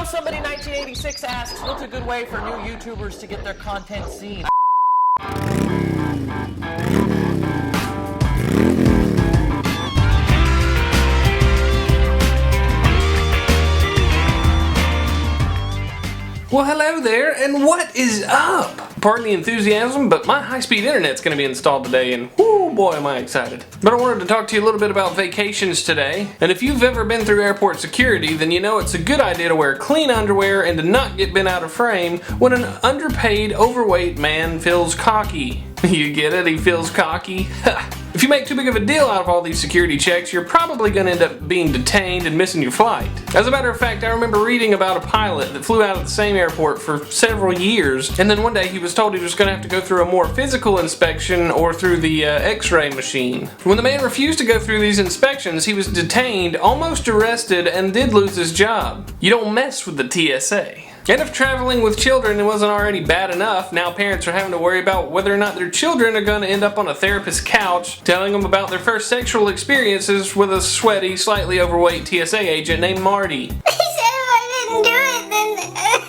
somebody 1986 asks, what's a good way for new YouTubers to get their content seen? Well, hello there, and what is up? Pardon the enthusiasm, but my high-speed internet's going to be installed today, and whoo boy am I excited. But I wanted to talk to you a little bit about vacations today, and if you've ever been through airport security, then you know it's a good idea to wear clean underwear and to not get bent out of frame when an underpaid, overweight man feels cocky. You get it? He feels cocky? If you make too big of a deal out of all these security checks, you're probably going to end up being detained and missing your flight. As a matter of fact, I remember reading about a pilot that flew out of the same airport for several years, and then one day he was told he was going to have to go through a more physical inspection or through the x-ray machine. When the man refused to go through these inspections, he was detained, almost arrested, and did lose his job. You don't mess with the TSA. And if traveling with children wasn't already bad enough, now parents are having to worry about whether or not their children are going to end up on a therapist's couch telling them about their first sexual experiences with a sweaty, slightly overweight TSA agent named Marty. He said if I didn't do it, then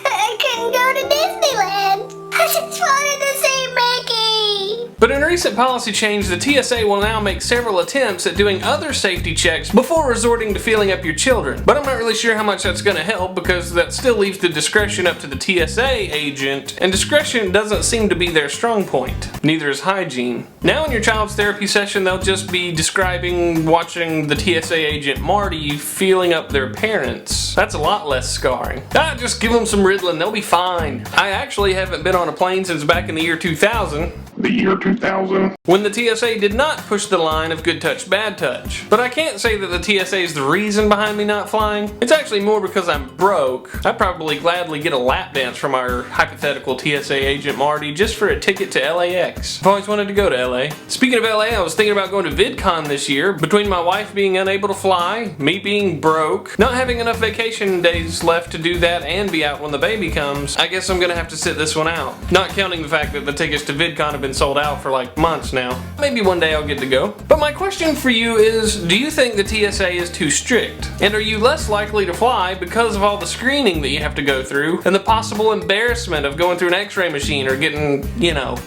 I couldn't go to Disneyland. I just wanted to see Mickey. But in a recent policy change, the TSA will now make several attempts at doing other safety checks before resorting to feeling up your children. But I'm not really sure how much that's going to help, because that still leaves the discretion up to the TSA agent, and discretion doesn't seem to be their strong point. Neither is hygiene. Now in your child's therapy session, they'll just be describing watching the TSA agent Marty feeling up their parents. That's a lot less scarring. Just give them some Ritalin, they'll be fine. I actually haven't been on a plane since back in the year 2000. The year 2000? When the TSA did not push the line of good touch, bad touch. But I can't say that the TSA is the reason behind me not flying. It's actually more because I'm broke. I'd probably gladly get a lap dance from our hypothetical TSA agent Marty just for a ticket to LAX. I've always wanted to go to LA. Speaking of LA, I was thinking about going to VidCon this year. Between my wife being unable to fly, me being broke, not having enough vacation days left to do that and be out when the baby comes, I guess I'm gonna have to sit this one out. Not counting the fact that the tickets to VidCon have been sold out for like months now. Maybe one day I'll get to go. But my question for you is, do you think the TSA is too strict? And are you less likely to fly because of all the screening that you have to go through and the possible embarrassment of going through an x-ray machine or getting, you know,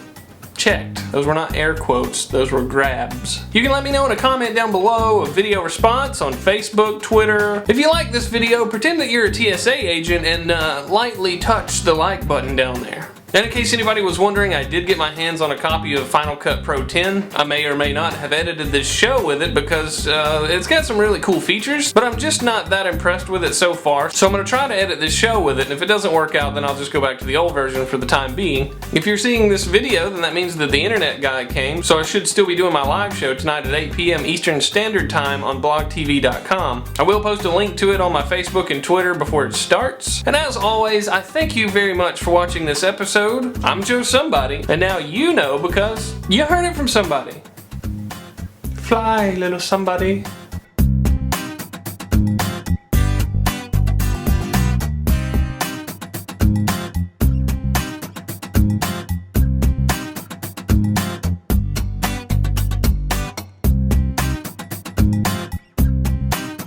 checked? Those were not air quotes, those were grabs. You can let me know in a comment down below, a video response on Facebook, Twitter. If you like this video, pretend that you're a TSA agent and lightly touch the like button down there. And in case anybody was wondering, I did get my hands on a copy of Final Cut Pro 10. I may or may not have edited this show with it because it's got some really cool features, but I'm just not that impressed with it so far. So I'm going to try to edit this show with it, and if it doesn't work out, then I'll just go back to the old version for the time being. If you're seeing this video, then that means that the internet guy came, so I should still be doing my live show tonight at 8 p.m. Eastern Standard Time on BlogTV.com. I will post a link to it on my Facebook and Twitter before it starts. And as always, I thank you very much for watching this episode. I'm Joe Somebody, and now you know because you heard it from somebody. Fly, little somebody.